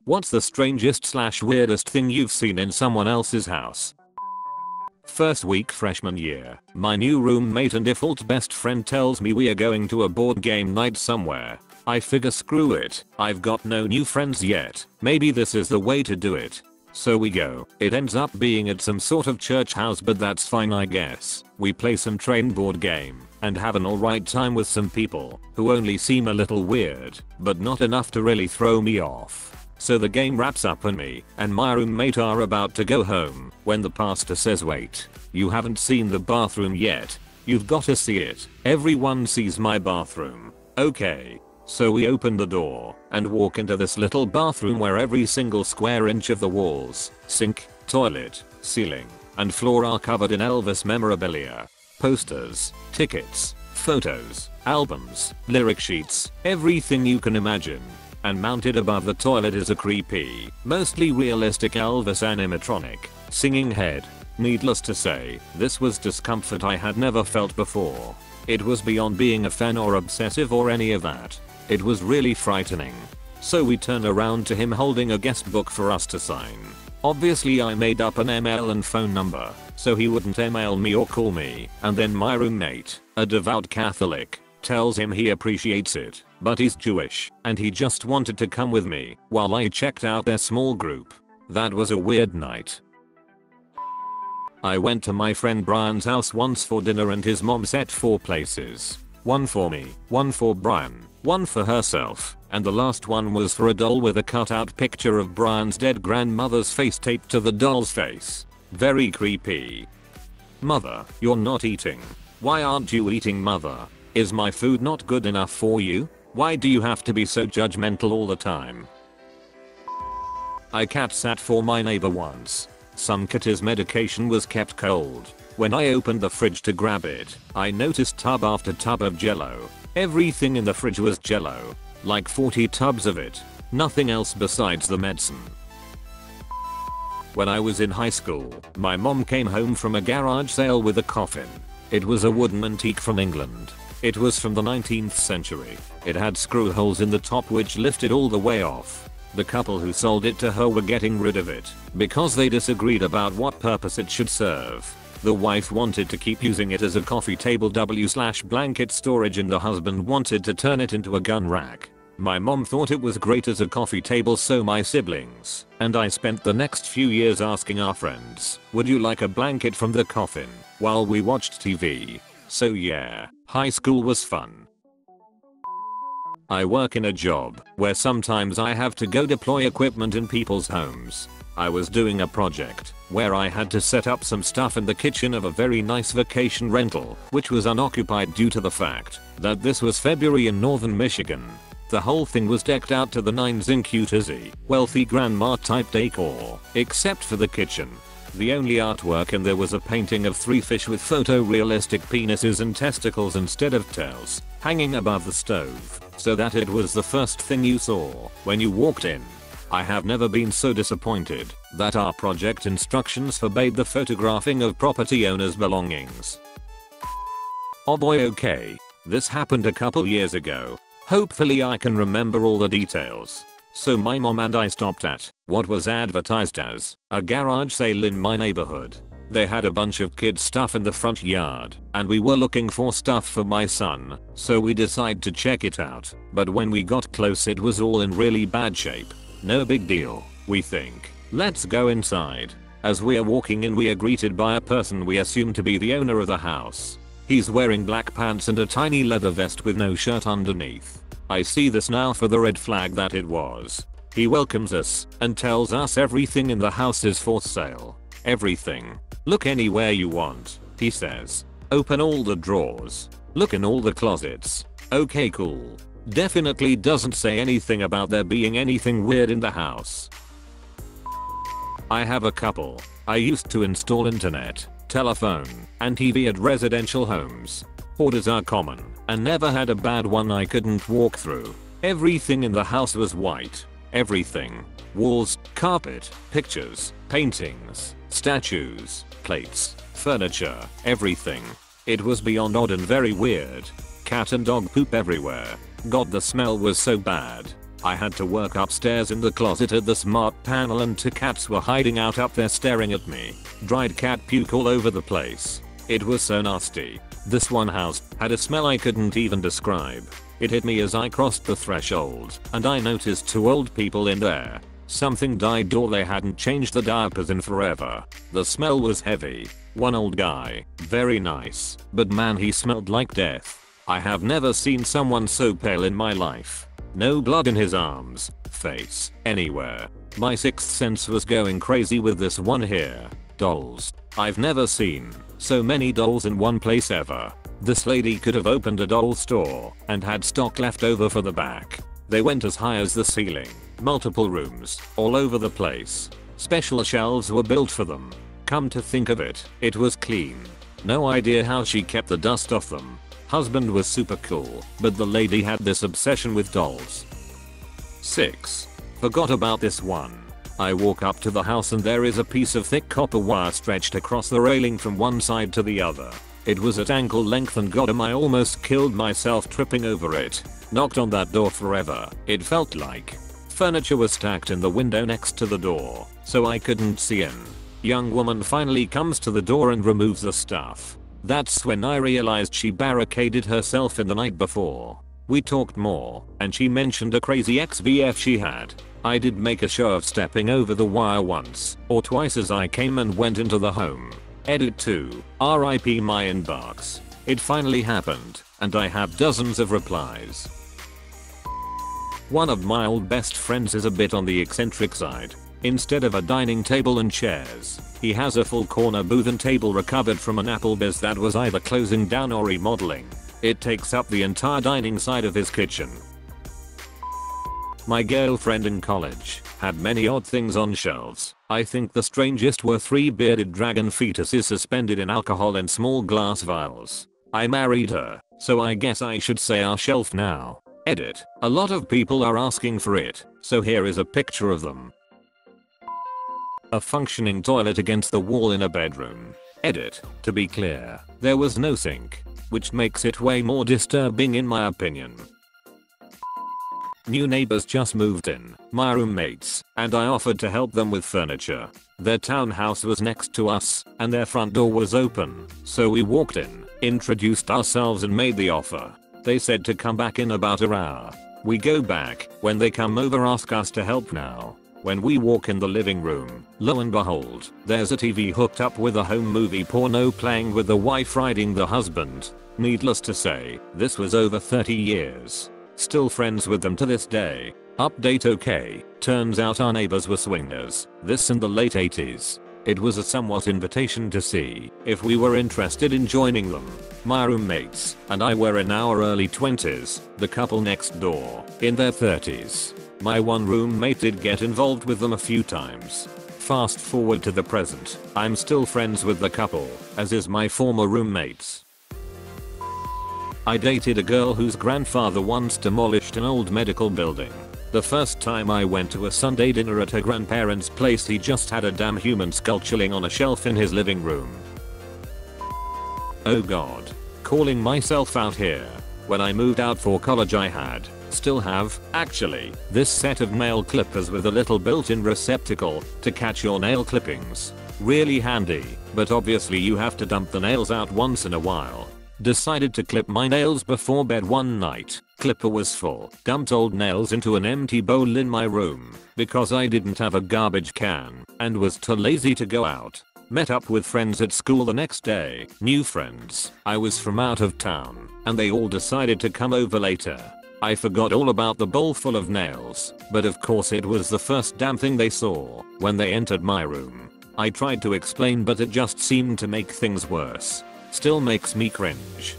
What's the strangest/weirdest thing you've seen in someone else's house? First week freshman year, my new roommate and default best friend tells me we are going to a board game night somewhere. I figure screw it, I've got no new friends yet, maybe this is the way to do it. So we go. It ends up being at some sort of church house, but that's fine I guess. We play some train board game and have an alright time with some people who only seem a little weird, but not enough to really throw me off. So the game wraps up and me and my roommate are about to go home when the pastor says, wait, you haven't seen the bathroom yet. You've got to see it. Everyone sees my bathroom. Okay. So we open the door and walk into this little bathroom where every single square inch of the walls, sink, toilet, ceiling, and floor are covered in Elvis memorabilia. Posters, tickets, photos, albums, lyric sheets, everything you can imagine. And mounted above the toilet is a creepy, mostly realistic Elvis animatronic, singing head. Needless to say, this was discomfort I had never felt before. It was beyond being a fan or obsessive or any of that. It was really frightening. So we turn around to him holding a guest book for us to sign. Obviously I made up an email and phone number so he wouldn't email me or call me, and then my roommate, a devout Catholic, tells him he appreciates it, but he's Jewish and he just wanted to come with me while I checked out their small group. That was a weird night. I went to my friend Brian's house once for dinner and his mom set 4 places. One for me, one for Brian, one for herself, and the last one was for a doll with a cutout picture of Brian's dead grandmother's face taped to the doll's face. Very creepy. Mother, you're not eating. Why aren't you eating, mother? Is my food not good enough for you? Why do you have to be so judgmental all the time? I cat sat for my neighbor once. Some kitty's medication was kept cold. When I opened the fridge to grab it, I noticed tub after tub of jello. Everything in the fridge was jello. Like 40 tubs of it. Nothing else besides the medicine. When I was in high school, my mom came home from a garage sale with a coffin. It was a wooden antique from England. It was from the 19th century. It had screw holes in the top which lifted all the way off. The couple who sold it to her were getting rid of it because they disagreed about what purpose it should serve. The wife wanted to keep using it as a coffee table /blanket storage and the husband wanted to turn it into a gun rack. My mom thought it was great as a coffee table, so my siblings and I spent the next few years asking our friends, would you like a blanket from the coffin, while we watched TV. So yeah, high school was fun. I work in a job where sometimes I have to go deploy equipment in people's homes. I was doing a project where I had to set up some stuff in the kitchen of a very nice vacation rental, which was unoccupied due to the fact that this was February in northern Michigan. The whole thing was decked out to the nines in cutesy, wealthy grandma type decor, except for the kitchen. The only artwork in there was a painting of 3 fish with photorealistic penises and testicles instead of tails, hanging above the stove, so that it was the first thing you saw when you walked in. I have never been so disappointed that our project instructions forbade the photographing of property owners' belongings. Oh boy, okay. This happened a couple years ago. Hopefully I can remember all the details. So my mom and I stopped at what was advertised as a garage sale in my neighborhood. They had a bunch of kids stuff in the front yard and we were looking for stuff for my son, so we decided to check it out, but when we got close it was all in really bad shape. No big deal, we think. Let's go inside. As we are walking in we are greeted by a person we assume to be the owner of the house. He's wearing black pants and a tiny leather vest with no shirt underneath. I see this now for the red flag that it was. He welcomes us and tells us everything in the house is for sale. Everything. Look anywhere you want, he says. Open all the drawers. Look in all the closets. Okay, cool. Definitely doesn't say anything about there being anything weird in the house. I have a couple. I used to install internet, telephone, and TV at residential homes. Orders are common, and never had a bad one I couldn't walk through. Everything in the house was white. Everything. Walls, carpet, pictures, paintings, statues, plates, furniture, everything. It was beyond odd and very weird. Cat and dog poop everywhere. God, the smell was so bad. I had to work upstairs in the closet at the smart panel and 2 cats were hiding out up there staring at me. Dried cat puke all over the place. It was so nasty. This one house had a smell I couldn't even describe. It hit me as I crossed the threshold, and I noticed 2 old people in there. Something died or they hadn't changed the diapers in forever. The smell was heavy. One old guy, very nice, but man he smelled like death. I have never seen someone so pale in my life. No blood in his arms, face, anywhere. My 6th sense was going crazy with this one here. Dolls. I've never seen so many dolls in one place ever. This lady could have opened a doll store and had stock left over for the back. They went as high as the ceiling. Multiple rooms, all over the place. Special shelves were built for them. Come to think of it, it was clean. No idea how she kept the dust off them. Husband was super cool, but the lady had this obsession with dolls. 6. Forgot about this one. I walk up to the house and there is a piece of thick copper wire stretched across the railing from one side to the other. It was at ankle length and goddamn I almost killed myself tripping over it. Knocked on that door forever, it felt like. Furniture was stacked in the window next to the door, so I couldn't see in. Young woman finally comes to the door and removes the stuff. That's when I realized she barricaded herself in the night before. We talked more, and she mentioned a crazy XVF she had. I did make a show of stepping over the wire once or twice as I came and went into the home. Edit 2. RIP my inbox. It finally happened, and I have dozens of replies. One of my old best friends is a bit on the eccentric side. Instead of a dining table and chairs, he has a full corner booth and table recovered from an Applebee's that was either closing down or remodeling. It takes up the entire dining side of his kitchen. My girlfriend in college had many odd things on shelves. I think the strangest were 3 bearded dragon fetuses suspended in alcohol in small glass vials. I married her, so I guess I should say our shelf now. Edit. A lot of people are asking for it, so here is a picture of them. A functioning toilet against the wall in a bedroom. Edit. To be clear, there was no sink, which makes it way more disturbing in my opinion. New neighbors just moved in, my roommates, and I offered to help them with furniture. Their townhouse was next to us, and their front door was open, so we walked in, introduced ourselves and made the offer. They said to come back in about an hour. We go back, when they come over ask us to help now. When we walk in the living room, lo and behold, there's a TV hooked up with a home movie porno playing with the wife riding the husband. Needless to say, this was over 30 years. Still friends with them to this day. Update okay, turns out our neighbors were swingers, this in the late 80s. It was a somewhat invitation to see if we were interested in joining them. My roommates and I were in our early 20s, the couple next door, in their 30s. My one roommate did get involved with them a few times. Fast forward to the present, I'm still friends with the couple, as is my former roommates. I dated a girl whose grandfather once demolished an old medical building. The first time I went to a Sunday dinner at her grandparents' place he just had a damn human skull chilling on a shelf in his living room. Oh god. Calling myself out here. When I moved out for college I still have, actually, this set of nail clippers with a little built-in receptacle to catch your nail clippings. Really handy, but obviously you have to dump the nails out once in a while. Decided to clip my nails before bed one night. Clipper was full. Dumped old nails into an empty bowl in my room because I didn't have a garbage can and was too lazy to go out. Met up with friends at school the next day. New friends. I was from out of town and they all decided to come over later. I forgot all about the bowl full of nails, but of course it was the first damn thing they saw when they entered my room. I tried to explain but it just seemed to make things worse. Still makes me cringe.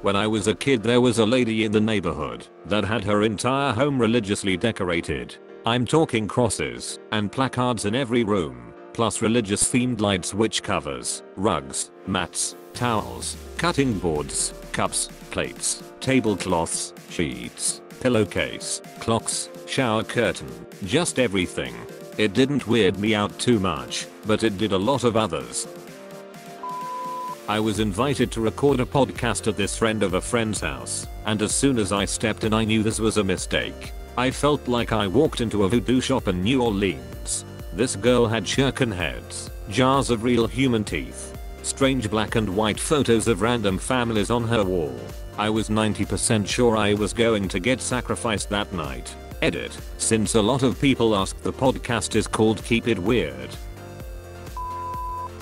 When I was a kid there was a lady in the neighborhood that had her entire home religiously decorated. I'm talking crosses and placards in every room, plus religious themed lights, witch covers, rugs, mats, towels, cutting boards, cups, plates, tablecloths, sheets, pillowcase, clocks, shower curtain, just everything. It didn't weird me out too much, but it did a lot of others. I was invited to record a podcast at this friend of a friend's house, and as soon as I stepped in I knew this was a mistake. I felt like I walked into a voodoo shop in New Orleans. This girl had shuriken heads, jars of real human teeth, strange black and white photos of random families on her wall. I was 90% sure I was going to get sacrificed that night. Edit, since a lot of people ask, the podcast is called Keep It Weird.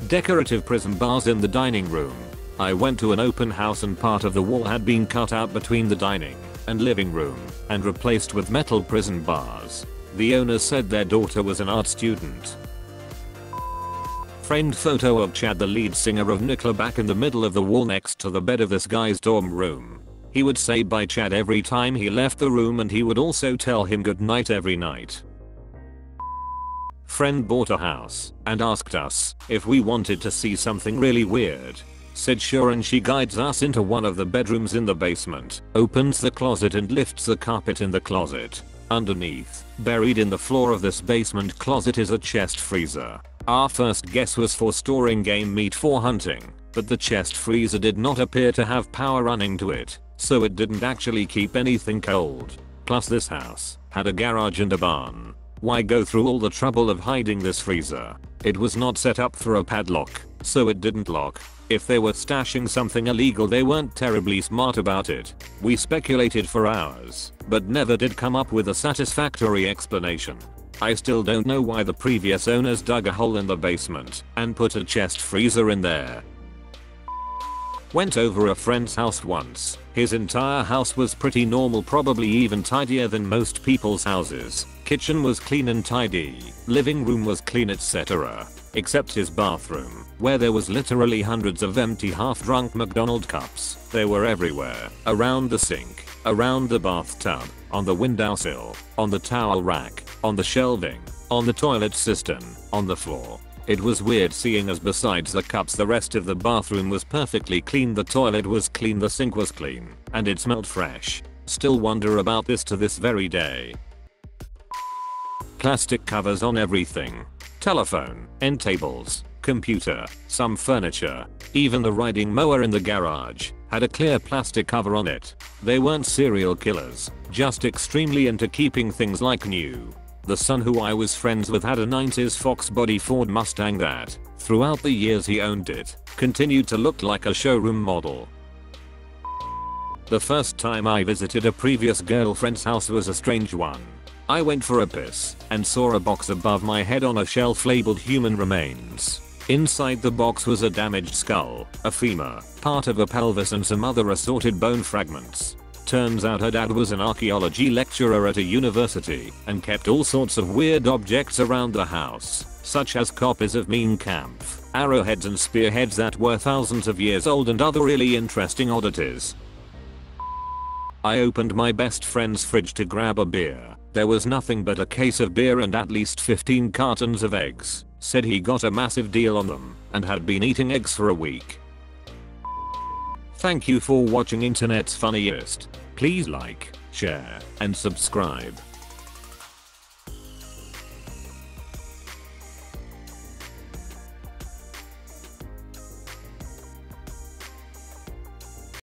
Decorative prism bars in the dining room. I went to an open house and part of the wall had been cut out between the dining and living room and replaced with metal prison bars. The owner said their daughter was an art student. Framed photo of Chad, the lead singer of Nickelback, in the middle of the wall next to the bed of this guy's dorm room. He would say bye Chad every time he left the room, and he would also tell him good night every night. Friend bought a house and asked us if we wanted to see something really weird. Said sure, and she guides us into one of the bedrooms in the basement, opens the closet and lifts the carpet in the closet. Underneath, buried in the floor of this basement closet, is a chest freezer. Our first guess was for storing game meat for hunting, but the chest freezer did not appear to have power running to it, so it didn't actually keep anything cold. Plus this house had a garage and a barn. Why go through all the trouble of hiding this freezer? It was not set up for a padlock, so it didn't lock. If they were stashing something illegal, they weren't terribly smart about it. We speculated for hours, but never did come up with a satisfactory explanation. I still don't know why the previous owners dug a hole in the basement and put a chest freezer in there. Went over a friend's house once. His entire house was pretty normal, probably even tidier than most people's houses. Kitchen was clean and tidy, living room was clean, etc. Except his bathroom, where there was literally hundreds of empty half-drunk McDonald's cups. They were everywhere, around the sink, around the bathtub, on the windowsill, on the towel rack, on the shelving, on the toilet cistern, on the floor. It was weird seeing as besides the cups the rest of the bathroom was perfectly clean, the toilet was clean, the sink was clean, and it smelled fresh. Still wonder about this to this very day. Plastic covers on everything. Telephone, end tables, computer, some furniture, even the riding mower in the garage had a clear plastic cover on it. They weren't serial killers, just extremely into keeping things like new. The son who I was friends with had a 90s Fox body Ford Mustang that, throughout the years he owned it, continued to look like a showroom model. The first time I visited a previous girlfriend's house was a strange one. I went for a piss and saw a box above my head on a shelf labeled human remains. Inside the box was a damaged skull, a femur, part of a pelvis and some other assorted bone fragments. Turns out her dad was an archaeology lecturer at a university and kept all sorts of weird objects around the house, such as copies of Mein Kampf, arrowheads and spearheads that were thousands of years old, and other really interesting oddities. I opened my best friend's fridge to grab a beer. There was nothing but a case of beer and at least 15 cartons of eggs. Said he got a massive deal on them and had been eating eggs for a week. Thank you for watching Internet's Funniest. Please like, share, and subscribe.